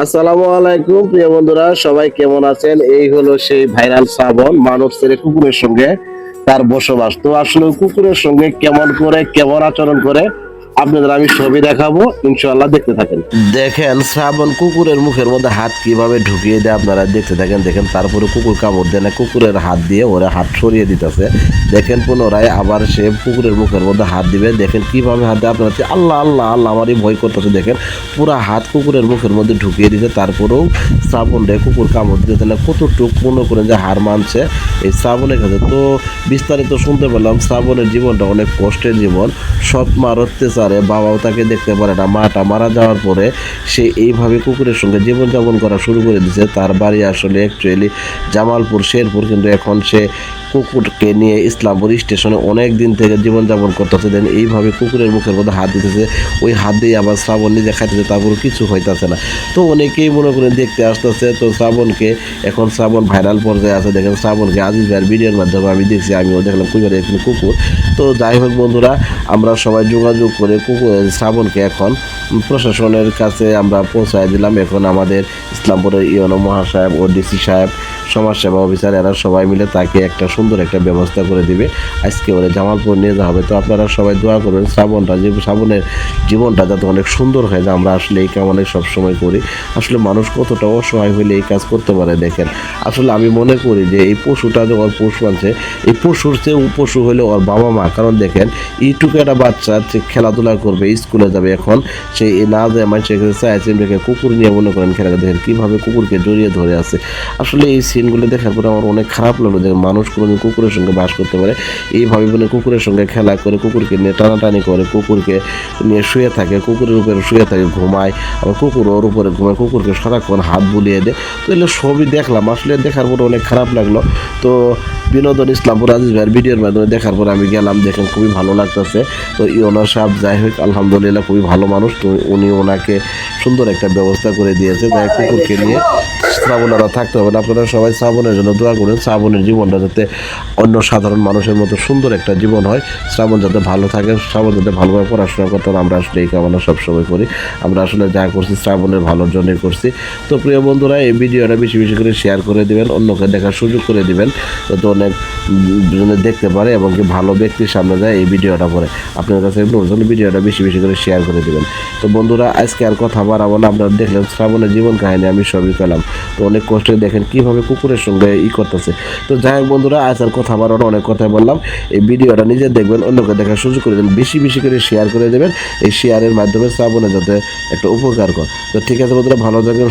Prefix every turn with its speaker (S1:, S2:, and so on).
S1: আসসালামু আলাইকুম প্রিয় বন্ধুরা, সবাই কেমন আছেন? এই হলো সেই ভাইরাল শ্রাবণ, মানব ছেড়ে কুকুরের সঙ্গে তার বসবাস। তো আসলে কুকুরের সঙ্গে কেমন আচরণ করে আপনাদের আমি ছবি দেখাবো, ইনশাআল্লাহ দেখতে থাকেন। দেখেন শ্রাবণ কুকুরের মুখের মধ্যে হাত কিভাবে ঢুকিয়ে দেয়, আপনারা দেখতে থাকেন। দেখেন তারপরে কুকুর কামড় দেয় না, কুকুরের হাত দিয়ে ওরা হাত সরিয়ে দিতেছে। দেখেন পুনরায় আবার সে কুকুরের মুখের মধ্যে হাত দিবে। দেখেন কিভাবে হাত দেয়, আপনারা আল্লাহ আল্লাহ আল্লাহ, আমারই ভয় করতেছে। দেখেন পুরা হাত কুকুরের মুখের মধ্যে ঢুকিয়ে দিতে, তারপরেও শ্রাবণ রে কুকুর কামড় দিতে না। কতটুক মনে করেন যে হার মানছে এই শ্রাবণের কাছে। তো বিস্তারিত শুনতে পেলাম শ্রাবণের জীবনটা অনেক কষ্টের জীবন। সৎ মার অত্যাচারে বাবাও তাকে দেখতে পারে না, মাটা মারা যাওয়ার পরে সে এইভাবে কুকুরের সঙ্গে জীবনযাপন করা শুরু করে দিয়েছে। তার বাড়ি আসলে অ্যাকচুয়ালি জামালপুর শেরপুর, কিন্তু এখন সে কুকুরকে নিয়ে ইসলামপুর স্টেশনে অনেক দিন থেকে জীবনযাপন করতেছে। দেন এইভাবে কুকুরের মুখের মধ্যে হাত দিতেছে, ওই হাত দিয়ে আবার শ্রাবণ নিজে খাইতেছে, তারপরে কিছু হইতেছে না। তো অনেকেই মনে করেন দেখতে আসতেছে। তো শ্রাবণকে এখন শ্রাবণ ভাইরাল পর্যায়ে আছে। দেখেন শ্রাবণকে আজিজ ভাইয়ের ভিডিওর মাধ্যমে আমি দেখছি, আমিও দেখলাম কুকুর একটি কুকুর। তো যাই হোক বন্ধুরা, আমরা সবাই যোগাযোগ করে শ্রাবণকে এখন প্রশাসনের কাছে আমরা পৌঁছায় দিলাম। এখন আমাদের ইসলামপুরের ইউনো মহাসাহেব ও ডিসি সাহেব, সমাজসেবা অফিসার, এরা সবাই মিলে তাকে একটা সুন্দর একটা ব্যবস্থা করে দিবে। আজকে ওরা জামালপুর নিয়ে যাওয়া হবে। তো আপনারা সবাই দোয়া করবেন শ্রাবণের জীবনটা যাতে অনেক সুন্দর হয়ে যায়। আমরা আসলে এই কামনে সবসময় করি। আসলে মানুষ কতটা অসহায় হলে এই কাজ করতে পারে। দেখেন আসলে আমি মনে করি যে এই পশুটা যে ওর পশু আনছে, এই পশুর চেয়ে পশু হলে ওর বাবা মা। কারণ দেখেন এইটুকু একটা বাচ্চা খেলাধুলা করবে, স্কুলে যাবে, এখন সেই না যায় মানুষের কাছে চাইছে দেখে কুকুর নিয়ে মনে করেন খেলা। দেখেন কীভাবে কুকুরকে জড়িয়ে ধরে আছে। আসলে এই সিনগুলো দেখার পরে আমার অনেক খারাপ লাগলো যে মানুষ কোনোদিন কুকুরের সঙ্গে বাস করতে পারে। এইভাবে মানে কুকুরের সঙ্গে খেলা করে, কুকুরকে নিয়ে টানাটানি করে, কুকুরকে নিয়ে শুয়ে থাকে, কুকুরের উপরে শুয়ে থাকে, ঘুমায়, আবার কুকুর ওর উপরে ঘুমায়, কুকুরকে সারাক্ষণ হাত বুলিয়ে দেয়। তো এগুলো সবই দেখলাম, আসলে দেখার পরে অনেক খারাপ লাগলো। তো বিনোদন ইসলামপুর আজিজ ভাইয়ের ভিডিওর মাধ্যমে দেখার পরে আমি গেলাম, দেখেন খুবই ভালো লাগতেছে। তো ওনার সাহেব যাই হোক আলহামদুলিল্লাহ খুবই ভালো মানুষ। তো উনি ওনাকে সুন্দর একটা ব্যবস্থা করে দিয়েছে। তাই কুকুরকে নিয়ে শ্রাবণেরা থাকতে হবে না। আপনারা সবাই শ্রাবণের জন্য দোয়া করেন, শ্রাবণের জীবনটা যাতে অন্য সাধারণ মানুষের মতো সুন্দর একটা জীবন হয়, শ্রাবণ যাতে ভালো থাকে, শ্রাবণ যাতে ভালোভাবে পড়াশোনা করতে হবে। আমরা আসলে এই কামনা সবসময় করি। আমরা আসলে যা করছি শ্রাবণের ভালোর জন্যই করছি। তো প্রিয় বন্ধুরা, এই ভিডিওটা বেশি বেশি করে শেয়ার করে দিবেন, অন্যকে দেখার সুযোগ করে দিবেন, যাতে অনেক দেখতে পারে এবং কি ভালো ব্যক্তির সামনে যায় এই ভিডিওটা পরে। আপনার কাছে ভিডিওটা বেশি বেশি করে শেয়ার করে দিবেন। তো বন্ধুরা, আজকে আর কথা বাড়াবো না। আপনারা দেখলেন শ্রাবণের জীবন কাহিনী, আমি সবই পেলাম। তো অনেক কষ্টে দেখেন কিভাবে কুকুরের সঙ্গে করতেছে। তো যাই হোক বন্ধুরা, আজ আর কথা বাড়ানো, অনেক কথা বললাম। এই ভিডিওটা নিজে দেখবেন, অন্যকে দেখার সুযোগ করে দেবেন, বেশি বেশি করে শেয়ার করে দেবেন। এই শেয়ারের মাধ্যমে শ্রাবণে যাতে একটা উপকার কর। তো ঠিক আছে বন্ধুরা, ভালো থাকবেন।